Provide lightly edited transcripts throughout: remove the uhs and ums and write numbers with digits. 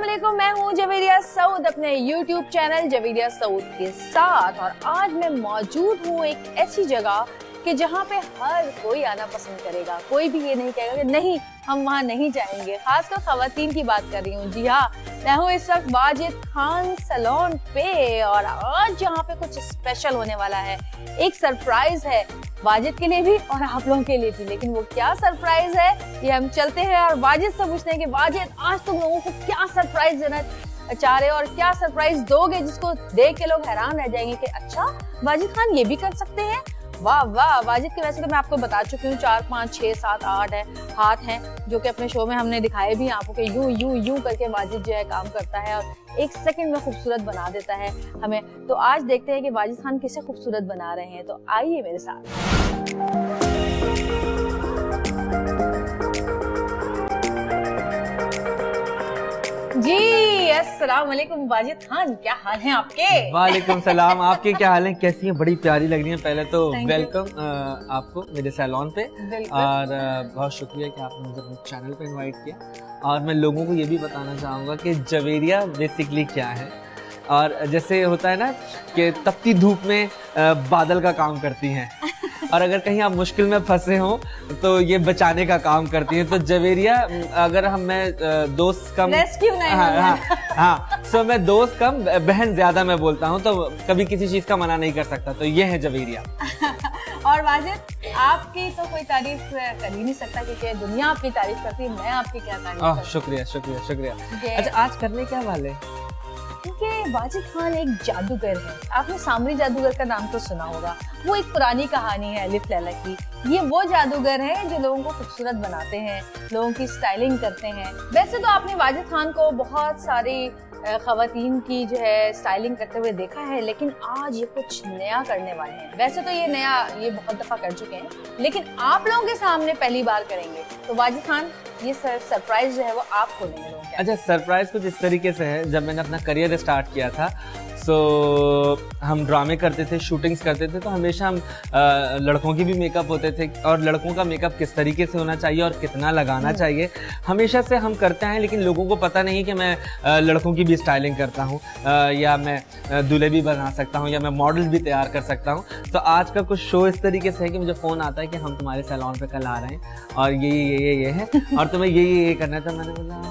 अस्सलामुअलैकुम, मैं हूँ जवेरिया सऊद अपने YouTube चैनल जवेरिया सऊद के साथ। और आज मैं मौजूद हूँ एक ऐसी जगह कि जहाँ पे हर कोई आना पसंद करेगा। कोई भी ये नहीं कहेगा कि नहीं हम वहाँ नहीं जाएंगे। खासकर खवातीन की बात कर रही हूँ। जी हाँ, मैं हूँ इस वक्त वाजिद खान सैलून पे और आज यहाँ पे कुछ स्पेशल होने वाला है। एक सरप्राइज है वाजिद के लिए भी और आप लोगों के लिए भी। लेकिन वो क्या सरप्राइज है ये हम चलते हैं और वाजिद से पूछते हैं कि वाजिद आज तुम लोगों को क्या सरप्राइज देना चाह रहे हो और क्या सरप्राइज दोगे जिसको देख के लोग हैरान रह जाएंगे कि अच्छा वाजिद खान ये भी कर सकते हैं। वाह वाह, वाजिद के वैसे तो मैं आपको बता चुकी हूँ 4 5 6 7 8 है हाथ हैं जो कि अपने शो में हमने दिखाए भी आपको कि यूं यूं यूं करके वाजिद जो है काम करता है और एक सेकंड में खूबसूरत बना देता है हमें। तो आज देखते हैं कि वाजिद खान किसे खूबसूरत बना रहे हैं। तो आइए मेरे साथ। जी अस्सलाम वालेकुम वाजिद खान, क्या हाल है आपके? वालेकुम सलाम, आपके क्या हाल है? कैसी हैं? बड़ी प्यारी लग रही हैं। पहले तो वेलकम आपको मेरे सैलून पे और बहुत शुक्रिया कि आपने मुझे अपने चैनल पे इनवाइट किया। और मैं लोगों को ये भी बताना चाहूँगा कि जवेरिया बेसिकली क्या है। और जैसे होता है ना कि तपती धूप में बादल का काम करती हैं और अगर कहीं आप मुश्किल में फंसे हो तो ये बचाने का काम करती है। तो जवेरिया अगर मैं दोस्त कम हाँ सो मैं दोस्त कम बहन ज्यादा मैं बोलता हूँ तो कभी किसी चीज का मना नहीं कर सकता। तो ये है जवेरिया। और वाजिद आपकी तो कोई तारीफ कर ही नहीं सकता क्योंकि दुनिया आपकी तारीफ करती है, मैं आपकी क्या तारीफ। शुक्रिया शुक्रिया शुक्रिया। अच्छा आज करने क्या वाले? क्योंकि वाजिद खान एक जादूगर है। आपने सामरी जादूगर का नाम तो सुना होगा। वो एक पुरानी कहानी है अलिफ लैला की। ये वो जादूगर है जो लोगों को खूबसूरत बनाते हैं, लोगों की स्टाइलिंग करते हैं। वैसे तो आपने वाजिद खान को बहुत सारी खवातीन की जो है स्टाइलिंग करते हुए देखा है, लेकिन आज ये कुछ नया करने वाले हैं। वैसे तो ये बहुत दफा कर चुके हैं, लेकिन आप लोगों के सामने पहली बार करेंगे। तो वाजिद खान ये सरप्राइज जो है वो आप खोलेंगे लोगों के। अच्छा, सरप्राइज कुछ इस तरीके से है। जब मैंने अपना करियर स्टार्ट किया था हम ड्रामे करते थे, शूटिंग्स करते थे, तो हमेशा हम लड़कों की भी मेकअप होते थे और लड़कों का मेकअप किस तरीके से होना चाहिए और कितना लगाना चाहिए हमेशा से हम करते हैं। लेकिन लोगों को पता नहीं है कि मैं लड़कों की भी स्टाइलिंग करता हूँ या मैं दूल्हे भी बना सकता हूँ या मैं मॉडल भी तैयार कर सकता हूँ। तो आज का कुछ शो इस तरीके से है कि मुझे फ़ोन आता है कि हम तुम्हारे सैलून पे कल आ रहे हैं और ये है और तुम्हें ये करना था। मैंने बोला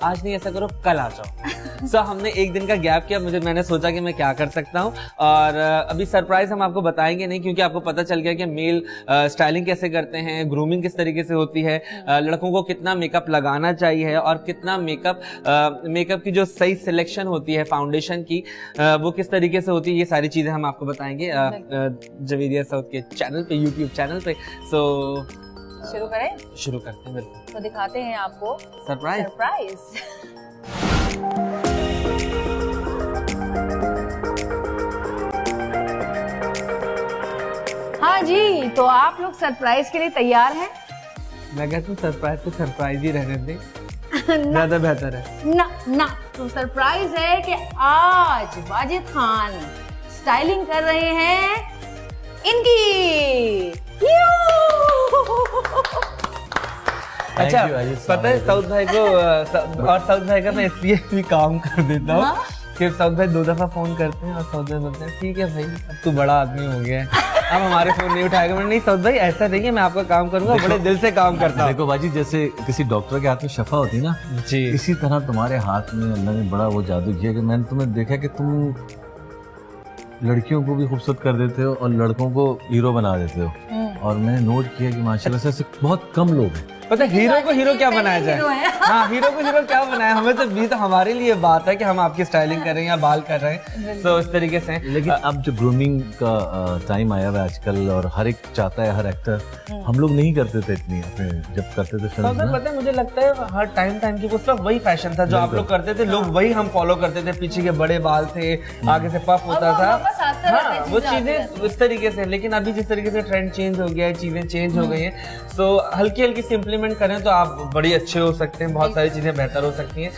आज नहीं, ऐसा करो कल आ जाओ। सो हमने एक दिन का गैप किया। मैंने सोचा कि मैं क्या कर सकता हूँ और अभी सरप्राइज हम आपको बताएंगे नहीं क्योंकि आपको पता चल गया कि मेल स्टाइलिंग कैसे करते हैं, ग्रूमिंग किस तरीके से होती है, लड़कों को कितना मेकअप लगाना चाहिए और कितना मेकअप की जो सही सिलेक्शन होती है फाउंडेशन की वो किस तरीके से होती है। ये सारी चीज़ें हम आपको बताएंगे जवेरिया सऊद के चैनल पे, यूट्यूब चैनल पे। सो शुरू करें? शुरू करते हैं बिल्कुल। तो दिखाते हैं आपको सरप्राइज। हाँ जी, तो आप लोग सरप्राइज के लिए तैयार हैं? मैं कहता हूँ सरप्राइज को सरप्राइज ही रहने दें, ज्यादा बेहतर है। ना तो सरप्राइज है कि आज वाजिद खान स्टाइलिंग कर रहे हैं इनकी। अच्छा पता है सऊद भाई को और सऊद भाई का मैं इसलिए भी काम कर देता हूँ कि सऊद भाई 2 दफा फोन करते हैं और सऊद भाई बोलते हैं ठीक है भाई अब तू बड़ा आदमी हो गया है, अब हमारे फोन नहीं उठाएगा। मैंने नहीं सऊद भाई ऐसा नहीं है, मैं आपका काम करूंगा, बड़े दिल से काम करता हूँ। देखो बाजी, जैसे किसी डॉक्टर के हाथ में शफा होती ना जी, इसी तरह तुम्हारे हाथ में अल्लाह ने बड़ा वो जादू किया कि मैंने तुम्हें देखा कि तुम लड़कियों को भी खूबसूरत कर देते हो और लड़कों को हीरो बना देते हो। और मैंने नोट किया कि माशाल्लाह से ऐसे बहुत कम लोग हैं। पता है हीरो को हीरो क्या बनाया जाए? हाँ, हीरो को हीरो क्या बनाया? हमें तो भी तो हमारे लिए बात है कि हम आपकी स्टाइलिंग कर रहे हैं या बाल कर रहे हैं, तो इस तरीके से। लेकिन अब जो ग्रूमिंग का टाइम आया हुआ है आजकल और हर एक चाहता है, हर एक्टर, हम लोग नहीं करते थे इतनी अपने जब करते थे फिल्म में। पता है मुझे लगता है हर टाइम की उस वक्त वही फैशन था जो आप लोग करते थे, लोग वही हम फॉलो करते थे। पीछे के बड़े बाल थे, आगे से पफ होता था, हाँ वो चीजें इस तरीके से। लेकिन अभी जिस तरीके से ट्रेंड चेंज हो गया है, चीजें चेंज हो गई हैं, तो हल्की हल्की से इम्प्लीमेंट करें तो आप बड़ी अच्छे हो सकते हैं, बहुत सारी चीजें बेहतर हो सकती हैं।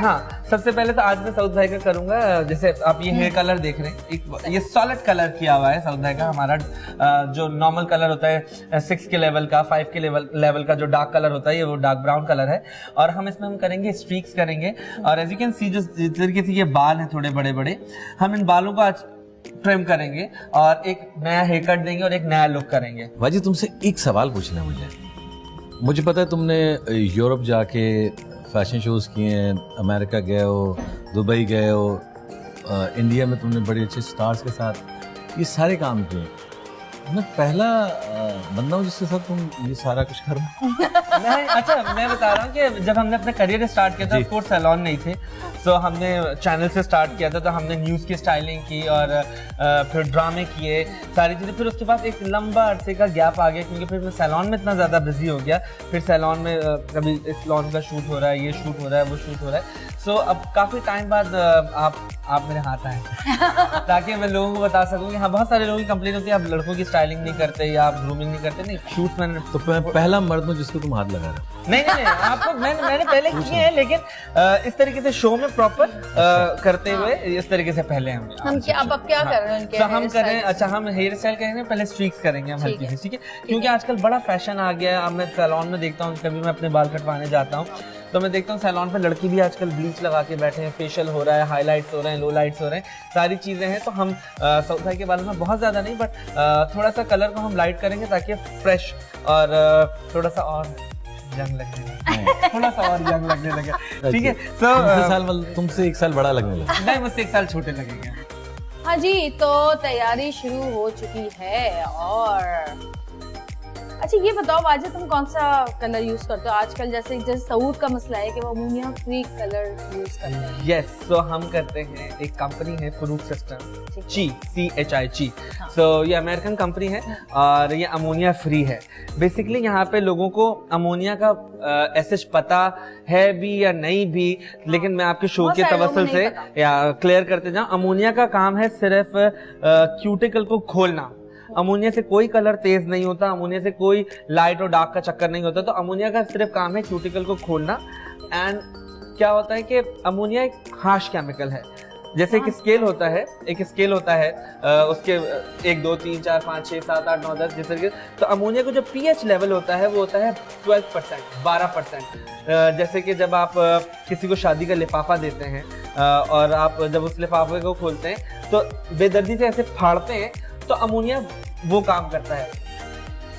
हाँ, सबसे पहले तो आज मैं साउथ भाई का करूंगा। जैसे आप ये हेयर कलर देख रहे हैं, एक ये सॉलिड कलर किया हुआ है साउथ भाई का। हमारा जो नॉर्मल कलर होता है 6 के लेवल का, 5 के लेवल का जो डार्क कलर होता है, ये वो डार्क ब्राउन कलर है। और हम इसमें हम करेंगे स्ट्रीक्स करेंगे। और एज यू कैन सी जो जिस तरीके से ये बाल हैं थोड़े बड़े बड़े, हम इन बालों को आज ट्रिम करेंगे और एक नया हेयर कट देंगे और एक नया लुक करेंगे। भाजी तुमसे एक सवाल पूछना है मुझे पता है तुमने यूरोप जाके फैशन शोज किए हैं, अमेरिका गए हो, दुबई गए हो, इंडिया में तुमने बड़े अच्छे स्टार्स के साथ ये सारे काम किए। मैं पहला बंदा हूँ जिसके साथ तुम ये सारा कुछ कर मैं बता रहा हूँ कि जब हमने अपना करियर स्टार्ट किया था, ऑफ कोर्स सैलून नहीं थे, तो हमने चैनल से स्टार्ट किया था। तो हमने न्यूज़ की स्टाइलिंग की और फिर ड्रामे किए, सारी चीज़ें। फिर उसके बाद एक लंबा अरसे का गैप आ गया, क्योंकि फिर मैं सैलून में इतना ज़्यादा बिजी हो गया। फिर सैलून में कभी इस लॉन का शूट हो रहा है, ये शूट हो रहा है, वो शूट हो रहा है। सो अब काफ़ी टाइम बाद आप मेरे हाथ आए ताकि मैं लोगों को बता सकूं कि हाँ, बहुत सारे लोगों की कंप्लेन होती है आप लड़कों की स्टाइलिंग नहीं करते या आप ग्रूमिंग नहीं करते। नहीं, शूट मैंने तो पहला मर्द हूँ जिसको तुम हाथ लगा रहे हो। नहीं आपको मैंने पहले किए हैं, लेकिन इस तरीके से शो में प्रॉपर करते हुए इस तरीके से पहले हम क्या अब क्या कर रहे हैं उनके? तो हम कर रहे हैं, अच्छा हम हेयर स्टाइल करेंगे, पहले स्ट्रीक्स करेंगे हम हल्की सी, ठीक है? क्योंकि आजकल बड़ा फैशन आ गया है। अब मैं सैलून में देखता हूँ, कभी मैं अपने बाल कटवाने जाता हूँ तो मैं देखता हूँ सैलून पे लड़की भी आजकल ब्लीच लगा के बैठे हैं, फेशियल हो रहा है, हाईलाइट्स हो रहे हैं, लो लाइट्स हो रहे हैं, सारी चीज़ें हैं। तो हम साउथ भाई के बालों में बहुत ज़्यादा नहीं, बट थोड़ा सा कलर को हम लाइट करेंगे ताकि फ्रेश और थोड़ा सा और यंग लगने लगे, थोड़ा सा और यंग लगने लगे, ठीक है? तुमसे 1 साल बड़ा लगने लगा। नहीं, मुझसे 1 साल छोटे लगेंगे। हाँ जी, तो तैयारी शुरू हो चुकी है। और अच्छा ये बताओ वाजिद, तुम कौन सा कलर यूज करते हो आजकल? जैसे सऊद का मसला है कि वो अमोनिया फ्री कलर यूज करते हैं। यस, सो हम करते हैं, एक कंपनी है फ्रूट सिस्टम, CHI। हाँ। सो ये अमेरिकन कंपनी है और ये अमोनिया फ्री है। बेसिकली यहाँ पे लोगों को अमोनिया का एसएच पता है भी या नहीं भी, लेकिन मैं आपके शो के तवस्सुल से या क्लियर करते जाऊँ, अमोनिया का काम है सिर्फ क्यूटिकल को खोलना। अमोनिया से कोई कलर तेज नहीं होता, अमोनिया से कोई लाइट और डार्क का चक्कर नहीं होता। तो अमोनिया का सिर्फ काम है क्यूटिकल को खोलना। एंड क्या होता है कि अमोनिया एक हार्श केमिकल है। जैसे एक स्केल होता है, उसके 1 2 3 4 5 6 7 8 9 10 जिस तरीके। तो अमोनिया का जो pH लेवल होता है वो होता है 12%, 12%। जैसे कि जब आप किसी को शादी का लिफाफा देते हैं और आप जब उस लिफाफे को खोलते हैं तो बेदर्दी से ऐसे फाड़ते हैं, तो अमोनिया वो काम करता है।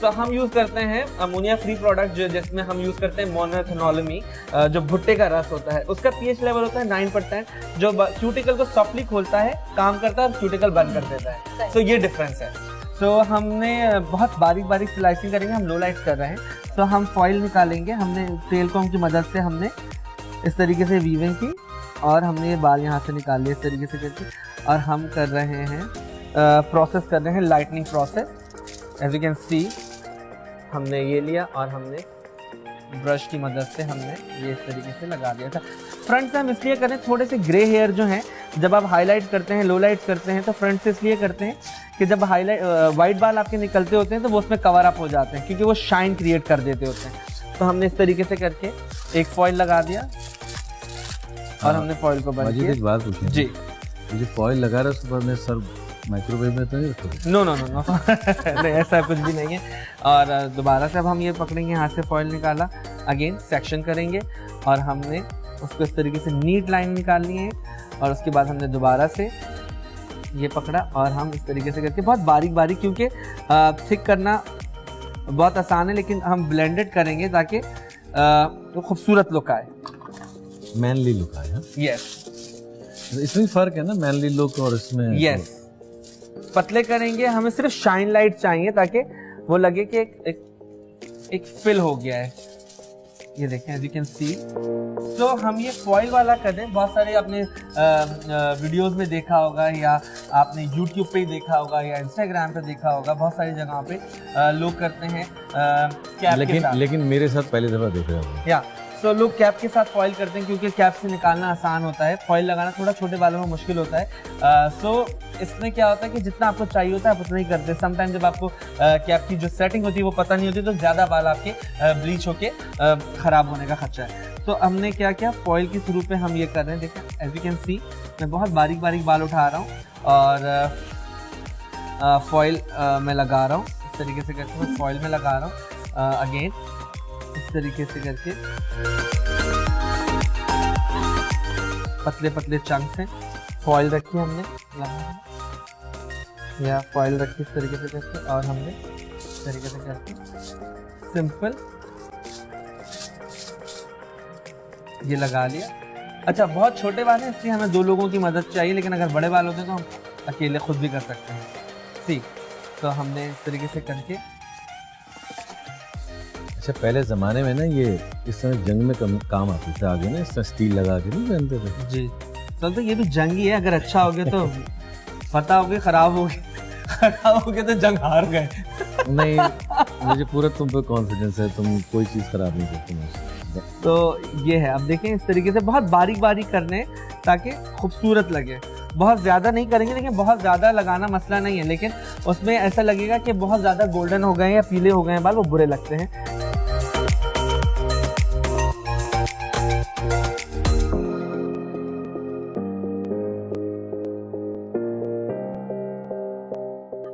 तो हम यूज करते हैं अमोनिया फ्री प्रोडक्ट, जो जिसमें हम यूज करते हैं मोनोथेनोलमी, जो भुट्टे का रस होता है, उसका pH लेवल होता है 9%, जो क्यूटिकल को सॉफ्टली खोलता है, काम करता है और क्यूटिकल बंद कर देता है। तो ये डिफरेंस है। तो हमने बहुत बारीक बारीक स्लाइसिंग करेंगे, हम लो लाइट्स कर रहे हैं। तो हम फॉइल निकालेंगे, हमने तेल कॉम की मदद से हमने इस तरीके से वीविंग की और हमने ये बाल यहाँ से निकाल लिए इस तरीके से करके। और हम कर रहे हैं प्रोसेस कर रहे हैं lightning process. As you can see हमने ये लिया और हमने ब्रश की मदद से हमने ये इस तरीके से लगा दिया था। फ्रंट से हम इसलिए करें, थोड़े से ग्रे हेयर जो हैं, जब आप हाईलाइट करते हैं, लो लाइट करते हैं, तो फ्रंट से इसलिए करते हैं कि जब वाइट बाल आपके निकलते होते हैं तो वो उसमें कवर अप हो जाते हैं, क्योंकि वो शाइन क्रिएट कर देते होते हैं। तो हमने इस तरीके से करके एक फॉइल लगा दिया और हमने फॉइल को बंद किया। एक बात पूछी जी, जो फॉइल लगा रहा है उसके बाद में सर माइक्रोवेव में तो नहीं रखोगे? नो नहीं, ऐसा कुछ भी नहीं है। और दोबारा से अब हम ये पकड़ेंगे, हाथ से फॉइल निकाला, अगेन सेक्शन करेंगे और हमने उसको इस तरीके से नीट लाइन निकालनी है। और उसके बाद हमने दोबारा से ये पकड़ा और हम इस तरीके से करके बहुत बारीक बारीक, क्योंकि थिक करना बहुत आसान है, लेकिन हम ब्लेंडेड करेंगे ताकि तो खूबसूरत लुक आए, मैनली लुक आए। यस, इसमें फर्क है ना मैनली लुक और इसमें? यस, पतले करेंगे, हमें सिर्फ शाइन लाइट चाहिए ताकि वो लगे कि एक फिल हो गया है। ये देखें, एज यू कैन सी। तो हम ये फॉइल वाला कर दें। बहुत सारे आपने वीडियोस में देखा होगा या आपने यूट्यूब पे ही देखा होगा या इंस्टाग्राम पे देखा होगा, बहुत सारी जगहों पे लोग करते हैं कैप के साथ। लेकिन मेरे साथ पहली दफा देख रहा हूँ। या तो लोग कैप के साथ फॉइल करते हैं, क्योंकि कैप से निकालना आसान होता है, फॉइल लगाना थोड़ा छोटे बालों में मुश्किल होता है। सो इसमें क्या होता है कि जितना आपको चाहिए होता है आप उतना ही करते हैं। समटाइम जब आपको कैप की जो सेटिंग होती है वो पता नहीं होती, तो ज़्यादा बाल आपके ब्लीच होके ख़राब होने का खतरा है। तो हमने क्या किया, फॉइल के थ्रू पे हम ये कर रहे हैं। देखें एज यू कैन सी मैं बहुत बारीक बारीक बाल उठा रहा हूँ और फॉइल में लगा रहा हूँ। इस तरीके से करके मैं फॉइल में लगा रहा हूँ अगेन इस तरीके से करके पतले पतले चंक्स हैं। फॉइल रखी हमने या फॉइल रखी इस तरीके से करके और हमने इस तरीके से करके सिंपल ये लगा लिया। अच्छा बहुत छोटे बाल हैं इसलिए हमें 2 लोगों की मदद चाहिए, लेकिन अगर बड़े बाल होते हैं तो हम अकेले खुद भी कर सकते हैं। ठीक, तो हमने इस तरीके से करके। अच्छा पहले ज़माने में ना ये इस तरह जंग में काम आते थे, आगे ना इस तरह स्टील लगा के नहीं पहनते थे। जी तो ये भी जंग ही है, अगर अच्छा हो गया तो पता हो गया, खराब हो गया तो जंग हार गए। नहीं मुझे पूरा तुम पे कॉन्फिडेंस है, तुम कोई चीज़ खराब नहीं करते मुझसे। तो ये है, अब देखें इस तरीके से बहुत बारीक बारीक करने ताकि खूबसूरत लगे। बहुत ज़्यादा नहीं करेंगे, लेकिन बहुत ज़्यादा लगाना मसला नहीं है, लेकिन उसमें ऐसा लगेगा कि बहुत ज़्यादा गोल्डन हो गए हैं या पीले हो गए हैं बाल, वो बुरे लगते हैं।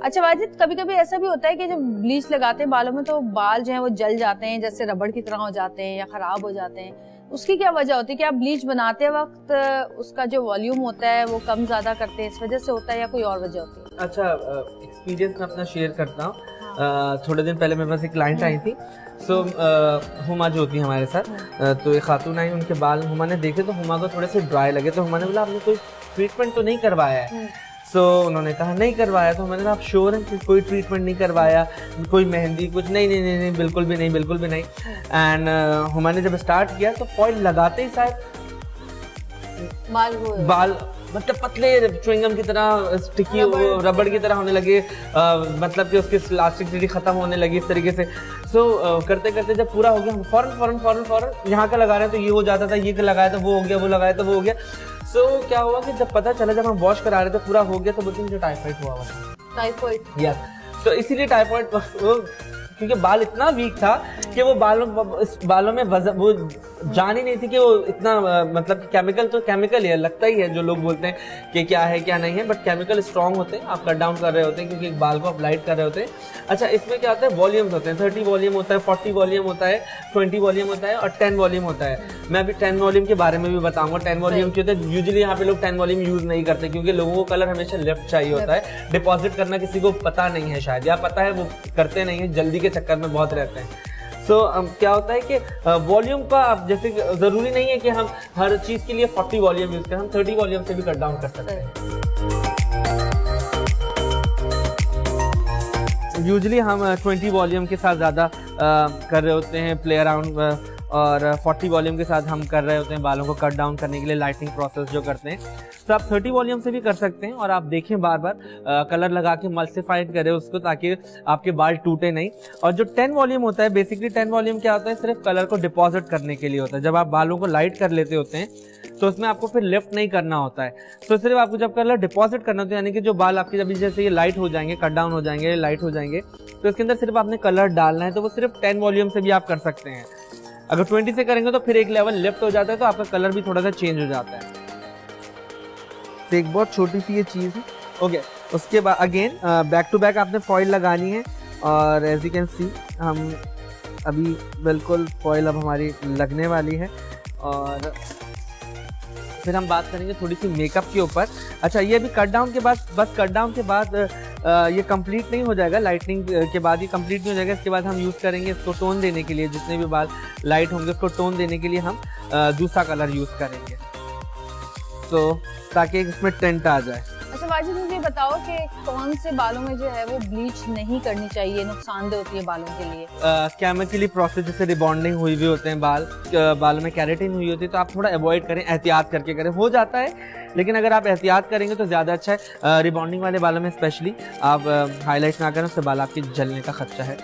अच्छा वाजिद, कभी कभी ऐसा भी होता है कि जब ब्लीच लगाते हैं बालों में तो बाल जो हैं वो जल जाते हैं, जैसे रबड़ की तरह हो जाते हैं या खराब हो जाते हैं। उसकी क्या वजह होती है? क्या आप ब्लीच बनाते वक्त उसका जो वॉल्यूम होता है वो कम ज्यादा करते हैं, इस वजह से होता है या कोई और वजह होती है? अच्छा एक्सपीरियंस मैं अपना शेयर करता हूँ। थोड़े दिन पहले मेरे पास एक क्लाइंट आई थी, सो हुमा जो होती है हमारे साथ, तो एक खातून आई, उनके बाल हुमा ने देखे तो हुमा को थोड़े से ड्राई लगे, तो हुमा ने बोला आपने कोई ट्रीटमेंट तो नहीं करवाया है? सो उन्होंने कहा नहीं करवाया। तो मैंने कहा आप श्योर हैं कि कोई ट्रीटमेंट नहीं करवाया, कोई मेहंदी कुछ? नहीं नहीं नहीं नहीं बिल्कुल भी नहीं, बिल्कुल भी नहीं। एंड हुमा ने जब स्टार्ट किया तो फॉइल लगाते ही शायद बाल मतलब पतले च्युइंगम की तरह, स्टिकी रबड़ की तरह होने लगे, मतलब कि उसकी इलास्टिसिटी खत्म होने लगी इस तरीके से। सो करते करते जब पूरा हो गया, हम फौरन यहाँ का लगा रहे हैं तो ये हो जाता था, ये लगाया तो वो हो गया, वो लगाया तो वो हो गया। सो क्या हुआ कि जब पता चला, जब हम वॉश करा रहे थे पूरा हो गया, तो बोलते मुझे टाइफाइड हुआ था। टाइफाइड? यस। तो इसीलिए टाइफाइड क्योंकि बाल इतना वीक था कि वो बालों में वो जान ही नहीं थी कि वो इतना मतलब केमिकल तो केमिकल ही है, लगता ही है जो लोग बोलते हैं कि क्या है क्या नहीं है, बट केमिकल स्ट्रांग होते हैं। आप कट डाउन कर रहे होते हैं क्योंकि एक बाल को आप लाइट कर रहे होते हैं। अच्छा इसमें क्या होता है, वॉल्यूम्स होते हैं, 30 वॉल्यूम होता है, 40 वॉल्यूम होता है, 20 वॉल्यूम होता है और 10 वॉल्यूम होता है। मैं अभी 10 वॉल्यूम के बारे में भी बताऊंगा। 10 वॉल्यूम क्या होता है, यूजुअली यहाँ पे लोग 10 वॉल्यूम यूज नहीं करते क्योंकि लोगों को कलर हमेशा लेफ्ट चाहिए होता है। डिपॉजिट करना किसी को पता नहीं है शायद, या पता है वो करते नहीं है, जल्दी के चक्कर में बहुत रहते हैं। सो क्या होता है कि वॉल्यूम का आप जैसे जरूरी नहीं है कि हम हर चीज के लिए 40 वॉल्यूम यूज करें, हम 30 वॉल्यूम से भी कट डाउन कर सकते हैं। यूजुअली हम 20 वॉल्यूम के साथ ज़्यादा कर रहे होते हैं प्ले अराउंड, और 40 वॉल्यूम के साथ हम कर रहे होते हैं बालों को कट डाउन करने के लिए लाइटिंग प्रोसेस जो करते हैं। तो आप 30 वॉल्यूम से भी कर सकते हैं और आप देखें बार बार कलर लगा के मल्सिफाइड करें उसको ताकि आपके बाल टूटे नहीं। और जो 10 वॉल्यूम होता है, बेसिकली 10 वॉल्यूम क्या होता है, सिर्फ कलर को डिपॉजिट करने के लिए होता है। जब आप बालों को लाइट कर लेते होते हैं तो उसमें आपको फिर लिफ्ट नहीं करना होता है। तो सिर्फ आपको जब कलर डिपॉजिट करना होता है, यानी कि जो बाल आपके जब जैसे ये लाइट हो जाएंगे, कट डाउन हो जाएंगे, लाइट हो जाएंगे, तो इसके अंदर सिर्फ आपने कलर डालना है। तो वो सिर्फ 10 वॉल्यूम से भी आप कर सकते हैं। अगर 20 से करेंगे तो फिर एक लेवल लिफ्ट हो जाता है, तो आपका कलर भी थोड़ा सा चेंज हो जाता है। तो एक बहुत छोटी सी ये चीज़ है। ओके, उसके बाद अगेन बैक टू बैक आपने फॉइल लगानी है और एज यू कैन सी हम अभी बिल्कुल फॉइल अब हमारी लगने वाली है। और फिर हम बात करेंगे थोड़ी सी मेकअप के ऊपर। अच्छा ये भी कट डाउन के बाद, बस कट डाउन के बाद ये कंप्लीट नहीं हो जाएगा, लाइटनिंग के बाद ये कंप्लीट नहीं हो जाएगा। इसके बाद हम यूज़ करेंगे इसको टोन देने के लिए, जितने भी बाल लाइट होंगे उसको टोन देने के लिए हम दूसरा कलर यूज़ करेंगे, तो ताकि इसमें टेंट आ जाए। अच्छा वाजिद, मुझे बताओ कि कौन से बालों में जो है वो ब्लीच नहीं करनी चाहिए, नुकसानदेह होती है बालों के लिए? केमिकली प्रोसेस जैसे रिबॉन्डिंग हुई हुई होते हैं बालों में केराटिन हुई होती है, तो आप थोड़ा अवॉइड करें, एहतियात करके करें। हो जाता है लेकिन अगर आप एहतियात करेंगे तो ज़्यादा अच्छा है। रिबॉन्डिंग वाले बालों में स्पेशली आप हाईलाइट ना करें, उससे बाल आपके जलने का खर्चा है।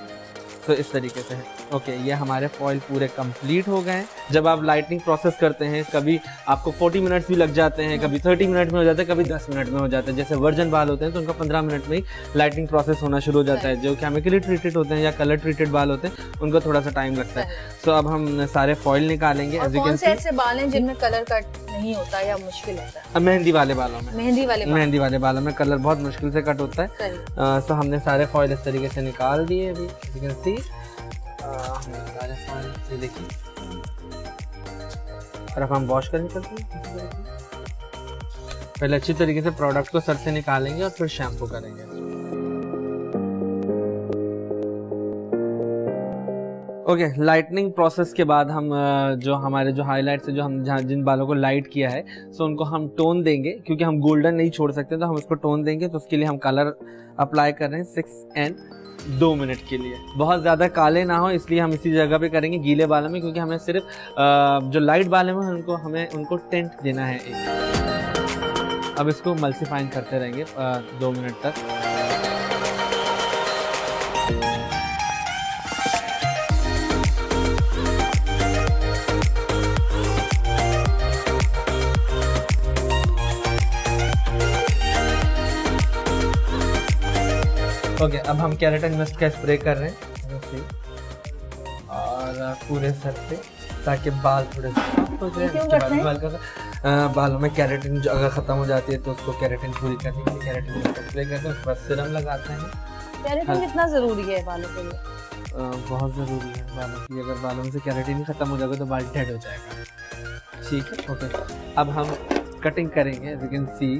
तो इस तरीके से है। ओके, ये हमारे फॉइल पूरे कंप्लीट हो गए हैं। जब आप लाइटनिंग प्रोसेस करते हैं, कभी आपको 40 मिनट्स भी लग जाते हैं, कभी 30 मिनट में हो जाते हैं, कभी 10 मिनट में हो जाते हैं। जैसे वर्जन बाल होते हैं तो उनका 15 मिनट में ही लाइटनिंग प्रोसेस होना शुरू हो जाता है। जो केमिकली ट्रीटेड होते हैं या कलर ट्रीटेड बाल होते हैं उनको थोड़ा सा टाइम लगता है। सो अब हम सारे फॉइल निकालेंगे। और कौन से ऐसे बाल हैं जिनमें कलर कट नहीं होता या मुश्किल होता है? मेहंदी वाले बालों में, मेहंदी वाले बालों में कलर बहुत मुश्किल से कट होता है। तो हमने सारे फॉइल इस तरीके से निकाल दिए। अभी यू कैन सी हमने सारे फॉइल, ये देखिए। और अब हम वॉश करने चलते हैं। पहले अच्छी तरीके से प्रोडक्ट को सर से निकालेंगे और फिर शैम्पू करेंगे। ओके, लाइटनिंग प्रोसेस के बाद हम जो हमारे जो हाईलाइट्स है, जो हम जहाँ जिन बालों को लाइट किया है, सो उनको हम टोन देंगे। क्योंकि हम गोल्डन नहीं छोड़ सकते तो हम उसको टोन देंगे। तो उसके लिए हम कलर अप्लाई कर रहे हैं 6 and 2 मिनट के लिए। बहुत ज़्यादा काले ना हो इसलिए हम इसी जगह पे करेंगे गीले बालों में, क्योंकि हमें सिर्फ जो लाइट बाल हैं उनको टेंट देना है एक। अब इसको मल्सीफाइंग करते रहेंगे 2 मिनट तक। ओके, अब हम केराटिन मिस्ट का स्प्रे कर रहे हैं और पूरे सर पे, ताकि बाल थोड़े सॉफ्ट हो जाए। उसके बाद बाल का बालों में केराटिन जो अगर ख़त्म हो जाती है तो उसको केराटिन पूरी करने के लिए केराटिन मिस्ट का स्प्रे करते हैं। उसके बाद सीरम लगाते हैं। केराटिन कितना ज़रूरी है बालों के लिए? बहुत ज़रूरी है बालों की। अगर बालों में से केराटिन ही ख़त्म हो जाएगा तो बाल डेड हो जाएगा। ठीक है, ओके। अब हम कटिंग करेंगे। एज यू कैन सी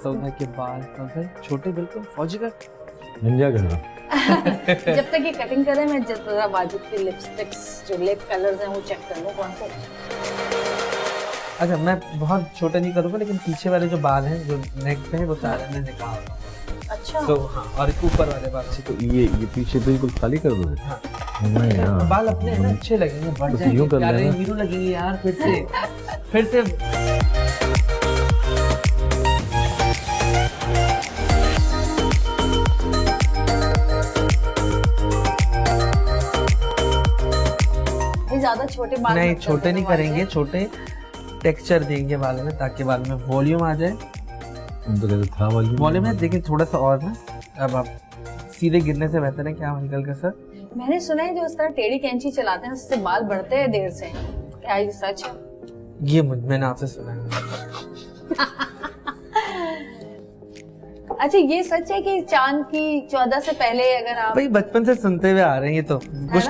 सौदा के बाल छोटे, बिल्कुल फौजी कट निंजा करना। जब तक ये कटिंग करें मैं जरा वाजिब की लिपस्टिक्स जो लिप कलर्स हैं वो चेक कर लूं कौन से। अच्छा, मैं बहुत छोटे नहीं करूँगा, लेकिन पीछे वाले जो बाल हैं जो नेक पे हैं वो सारे मैं निकाल रहा हूँ। अच्छा। तो हाँ, और ऊपर वाले बाल तो ये पीछे बिल्कुल खाली कर दो। हाँ, नहीं यार, बाल अपने है ना अच्छे लगेंगे, बढ़ तो जाएंगे, यूं कर प्यारे लेना। हीरो लगेंगे यार। फिर से ज्यादा छोटे बाल नहीं, मत कर छोटे नहीं देना करेंगे, वाजिब। छोटे टेक्सचर देंगे बालों में ताकि बालों में वॉल्यूम आ जाए। तुम तो कहते था वॉल्यूम है, देखिए थोड़ा सा और ना। अब आप सीधे गिरने से बेहतर है क्या अंकल का सर? मैंने सुना है जो इस तरह टेढ़ी कैंची चलाते हैं उससे बाल बढ़ते हैं देर से। क्या ये सच है? ये मैंने आपसे सुना है। अच्छा, ये सच है कि चांद की 14 से पहले अगर आप भाई बचपन से सुनते हुए आ रहे हैं, ये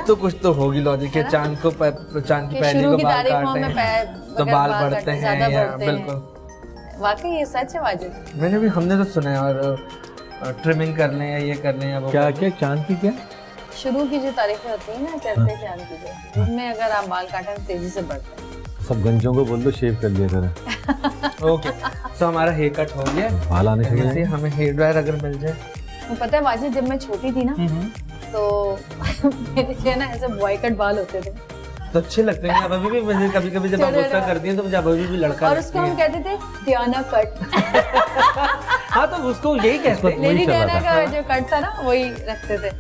तो कुछ तो होगी लॉजिक है। चांद की पहली शुरू को की बाल तारीखों काटते में हैं तो बाल बढ़ते हैं ज्यादा या बढ़ते हैं। बिल्कुल। वाकई ये सच है वाजिब? हमने तो सुना है। और ट्रिमिंग कर लें या ये कर लें या वो क्या चांद की क्या शुरू की जो तारीखें होती है ना चढ़ते चांद की, उनमें अगर आप बाल काटें तो तेजी से बढ़ते हैं। सब गंजों को बोल दो शेव कर लिया करें। ओके, तो हमारा हेयर कट हो गया। बाल आने से जैसे हमें हेयर ड्रायर अगर मिल जाए। तो पता है वाजिब, जब मैं छोटी थी ना तो मेरे जो है ना ऐसे बॉय कट बाल होते थे तो अच्छे लगते हैं। अब अभी भी मुझे कभी जब आप गुस्सा करती हैं तो मुझे अभी भी लड़का और उसको हम कहते थे डियाना कट। हाँ, तो उसको यही कहते हैं। लेडी चला डियाना था। का जो कट था ना वही रखते थे।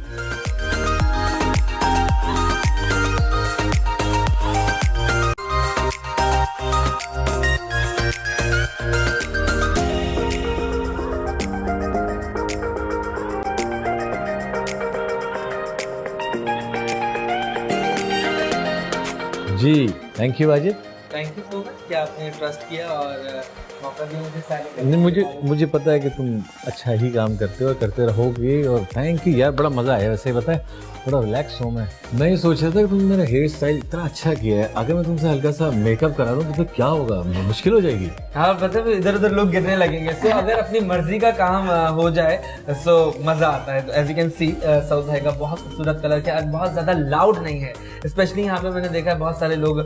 जी, थैंक यू वाजिब। थैंक यू सो मच कि आपने ट्रस्ट किया और मौका दिया मुझे सारी नहीं, मुझे पता है कि तुम अच्छा ही काम करते हो और करते रहोगे। और थैंक यू यार, बड़ा मज़ा आया। वैसे पता है बड़ा रिलैक्स हूँ मैं ये सोच रहा था कि तुमने मेरा हेयर स्टाइल इतना अच्छा किया है, अगर मैं तुमसे हल्का सा मेकअप करा दूँ तो फिर क्या होगा, मुश्किल हो जाएगी। हाँ, पता है इधर उधर लोग गिरने लगेंगे। सो अगर अपनी मर्जी का काम हो जाए सो मजा आता है। As you can see south है का बहुत खूबसूरत कलर के, बहुत ज्यादा लाउड नहीं है। स्पेशली यहाँ पे मैंने देखा है बहुत सारे लोग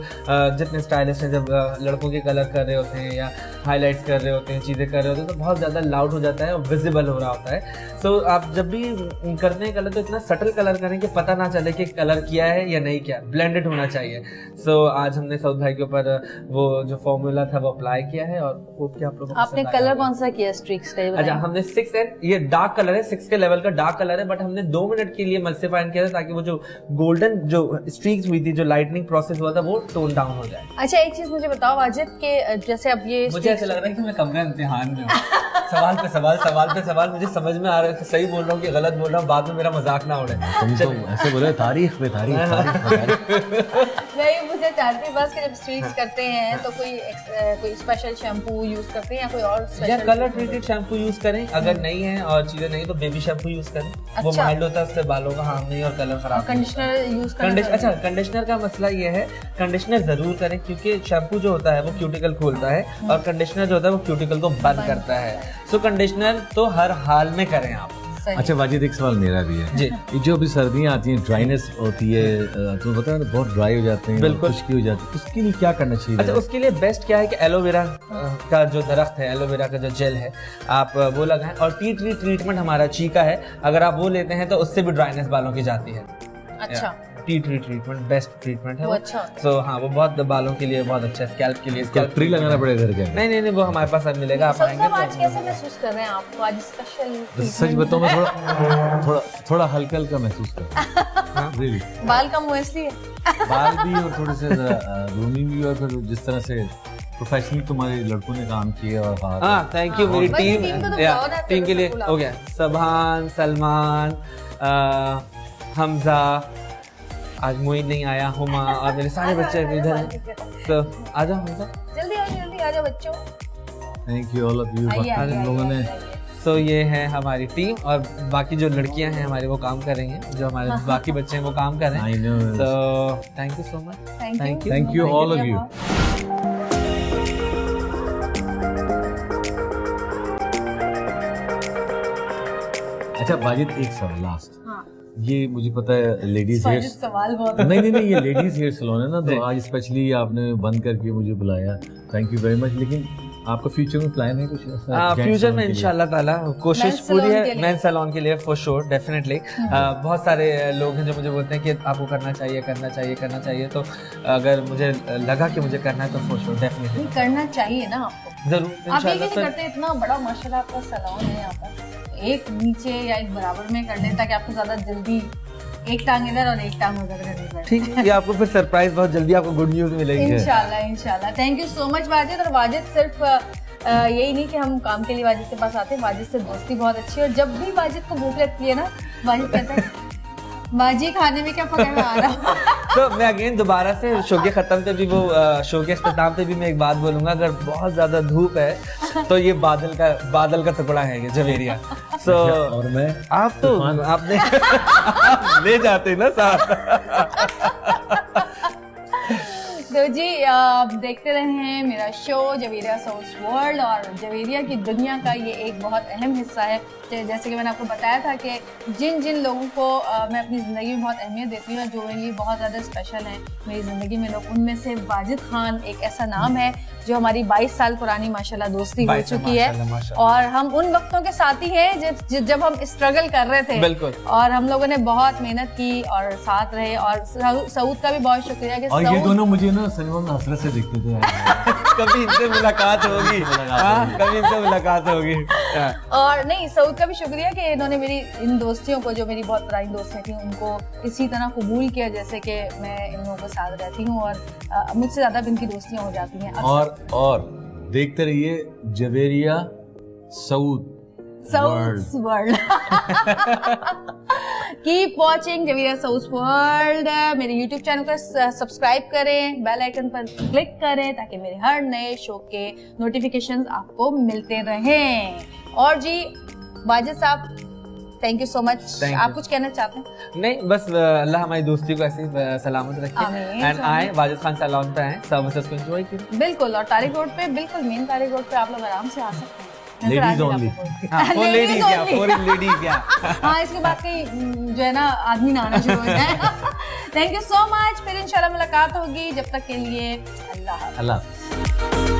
जितने स्टाइलिस्ट हैं जब लड़कों के कलर कर रहे होते हैं या हाईलाइट्स कर रहे होते हैं, चीज़ें कर रहे होते हैं, तो बहुत ज़्यादा लाउड हो जाता है और विजिबल हो रहा होता है। सो आप जब भी करते हैं कलर तो इतना सटल कलर करें कि पता ना चले कि कलर किया है या नहीं किया, ब्लेंडेड होना चाहिए। सो आज हमने सऊद भाई के ऊपर वो जो फॉर्मूला था वो अप्लाई किया है और होप कि आप लोगों को आपने कलर कौन सा किया स्ट्रीक्स का? अच्छा, हमने 6 है, ये डार्क कलर है, 6 के लेवल का डार्क कलर है, बट हमने 2 मिनट के लिए मल्सीफाइन किया था ताकि वो जो गोल्डन जो स्ट्रीक्स हुई थी, जो लाइटनिंग प्रोसेस हुआ था, वो टोन डाउन हो जाए। अच्छा, एक चीज मुझे बताओ वाजिद के जैसे अब ये मुझे ऐसा लग रहा है कि मैं कमरा इम्तिहान में हूँ। सवाल पे सवाल, सवाल पे सवाल, मुझे समझ में आ रहा है कि सही बोल रहा हूँ कि गलत बोल रहा हूँ, बाद में मेरा मजाक ना उड़े। तुम तो ऐसे बोले तारीख पे तारीख, तारीख पे तारीख। नहीं, मुझे जानती बस कि जब स्ट्रीक्स करते हैं तो कोई स्पेशल शैम्पू यूज करते हैं या कोई और या special colour treated shampoo use करें, अगर नहीं है और चीजें नहीं तो बेबी शैम्पू यूज करें। वो अच्छा। माइल्ड होता है, उससे बालों का हार्म नहीं और कलर खराब नहीं कंडीशनर यूज होता। करना? अच्छा, कंडीशनर का मसला ये है, कंडीशनर जरूर करें क्योंकि शैम्पू जो होता है वो क्यूटिकल खोलता है और कंडीशनर जो होता है वो क्यूटिकल को बंद करता है। सो कंडीशनर तो हर हाल में करें आप। अच्छा वाजिद, एक सवाल मेरा भी है जी। ये जो अभी सर्दियाँ आती हैं, ड्राइनेस होती है, तो पता है बहुत ड्राई हो जाते हैं, बिल्कुल। खुश्की हो जाती है, उसके लिए क्या करना चाहिए? अच्छा, उसके लिए बेस्ट क्या है कि एलोवेरा का जो दरख्त है, एलोवेरा का जो जेल है, आप वो लगाएं। और टी ट्री ट्रीटमेंट हमारा चीका है, अगर आप वो लेते हैं तो उससे भी ड्राइनेस बालों की जाती है। अच्छा, tea tree treatment best treatment है वो वो। अच्छा होता है। सो हाँ, वो बहुत बालों के लिए बहुत अच्छा है, स्कैल्प के लिए। स्कैल्प ट्री लगाना पड़ेगा घर के अंदर? नहीं नहीं नहीं, वो हमारे पास अब मिलेगा, आप सब आएंगे आज तो। कैसे महसूस कर रहे हैं आपको? आज स्पेशल तो सच बताऊं, मैं थोड़ा हल्का हल्का महसूस कर रहा हूं। Really। बाल कम हुए इसलिए? बाल भी और थोड़े से ग्रूमिंग भी, और फिर जिस तरह से प्रोफेशनली तुम्हारे लड़कों ने काम किया और हाँ, थैंक यू। मेरी वही टीम टीम को तो बुलाओ ना, टीम के लिए बुलाओ। हो गया, सबहान, सलमान, हमजा, आज मोइन नहीं आया, हुमा और मेरे सारे बच्चे अभी इधर हैं। तो आ जाओ हमजा। जल्दी आ जाओ बच्चों। Thank you all of you. आइए, इन आइए, लोगों ने आइए। सो ये है हमारी टीम और बाकी जो लड़कियां हैं हमारे वो काम कर रही हैं, जो हमारे बाकी बच्चे हैं वो काम कर रहे आई हैं। नो। तो thank you so much. Thank you. Thank you, all of you. अच्छा वाजिद, एक सवाल लास्ट। हाँ, ये मुझे पता है लेडीज हेयर, सवाल बहुत नहीं ये लेडीज हेयर सैलून है ना, तो आज स्पेशली आपने बंद करके मुझे बुलाया, थैंक यू वेरी मच। लेकिन आपका फ्यूचर में प्लान है कुछ ऐसा? फ्यूचर में इंशाल्लाह ताला कोशिश Men's पूरी salon के है लिए। मेन सैलून के लिए फॉर श्योर, डेफिनेटली। बहुत सारे लोग हैं जो मुझे बोलते हैं कि आपको करना चाहिए, तो अगर मुझे लगा कि मुझे करना है तो फॉर श्योर डेफिनेटली करना चाहिए ना आपको। जरूर आप ये इंशाल्लाह नहीं सर। करते? इतना बड़ा माशाल्लाह आपका सैलून है यहाँ पर, एक नीचे या एक बराबर में कर ले ताकि आपको ज्यादा जल्दी एक टांग इधर और एक टांग उधर करनी पड़े। ठीक है, ये आपको फिर सरप्राइज बहुत जल्दी आपको गुड न्यूज मिलेगी। इंशाल्लाह। Thank you so much Wajid. और वाजिद सिर्फ यही नहीं कि हम काम के लिए वाजिद के पास आते हैं, वाजिद से दोस्ती बहुत अच्छी है। और जब भी वाजिद को भूख लगती है ना, वाजिद कहता है बाजी खाने में क्या पकड़ना आ रहा। तो मैं अगेन दोबारा से शो के खत्म पे भी वो शो के इख्तिताम पे भी मैं एक बात बोलूंगा, अगर बहुत ज्यादा धूप है तो ये बादल का टुकड़ा है ये जवेरिया। सो और मैं आप तो आपने आप ले जाते ना साथ। तो जी आप देखते रहे मेरा शो जवेरिया सऊद वर्ल्ड, और जवेरिया की दुनिया का ये एक बहुत अहम हिस्सा है। जैसे कि मैंने आपको बताया था कि जिन जिन लोगों को मैं अपनी ज़िंदगी में बहुत अहमियत देती हूँ, जो मेरे लिए बहुत ज़्यादा स्पेशल है मेरी ज़िंदगी में लोग, उनमें से वाजिद खान एक ऐसा नाम है जो हमारी 22 साल पुरानी माशाल्लाह दोस्ती हो चुकी है। और हम उन वक्तों के साथी हैं जब हम स्ट्रगल कर रहे थे। बिल्कुल। और हम लोगों ने बहुत मेहनत की और साथ रहे। और सऊद का भी बहुत शुक्रिया कि और ये सऊद दोनों मुझे ना सिनेमा में हसरत से देखते थे। कभी इनसे मुलाकात होगी, कभी इनसे मुलाकात होगी। और नहीं, सऊद का भी शुक्रिया कि इन्होंने मेरी इन दोस्तियों को, जो मेरी बहुत पुरानी दोस्तियाँ थी, उनको इसी तरह कबूल किया जैसे कि मैं इन लोगों के साथ रहती हूँ। और मुझसे ज़्यादा भी इनकी दोस्तियाँ हो जाती हैं। और देखते रहिए Javeria Saud world. Keep watching Javeria Saud world. मेरे YouTube चैनल को सब्सक्राइब करें, बेल आइकन पर क्लिक करें ताकि मेरे हर नए शो के नोटिफिकेशंस आपको मिलते रहें। और जी वाजिद साहब, थैंक यू सो मच। आप कुछ कहना चाहते हैं? नहीं, बस अल्लाह हमारी दोस्ती को ऐसे ही सलामत रखे एंड आए वाजिद खान सैलून पे आए, सर्विसेज को एंजॉय कीजिए। बिल्कुल। और तारिक रोड पे, बिल्कुल मेन तारिक रोड पे आप लोग आराम से आ सकते हैं। Ladies only. लेडीज क्या हाँ, इसके बाद कहीं जो है ना आदमी ना आना शुरू हो जाए। Thank you so much. फिर इंशाल्लाह मुलाकात होगी। जब तक के लिए अल्लाह।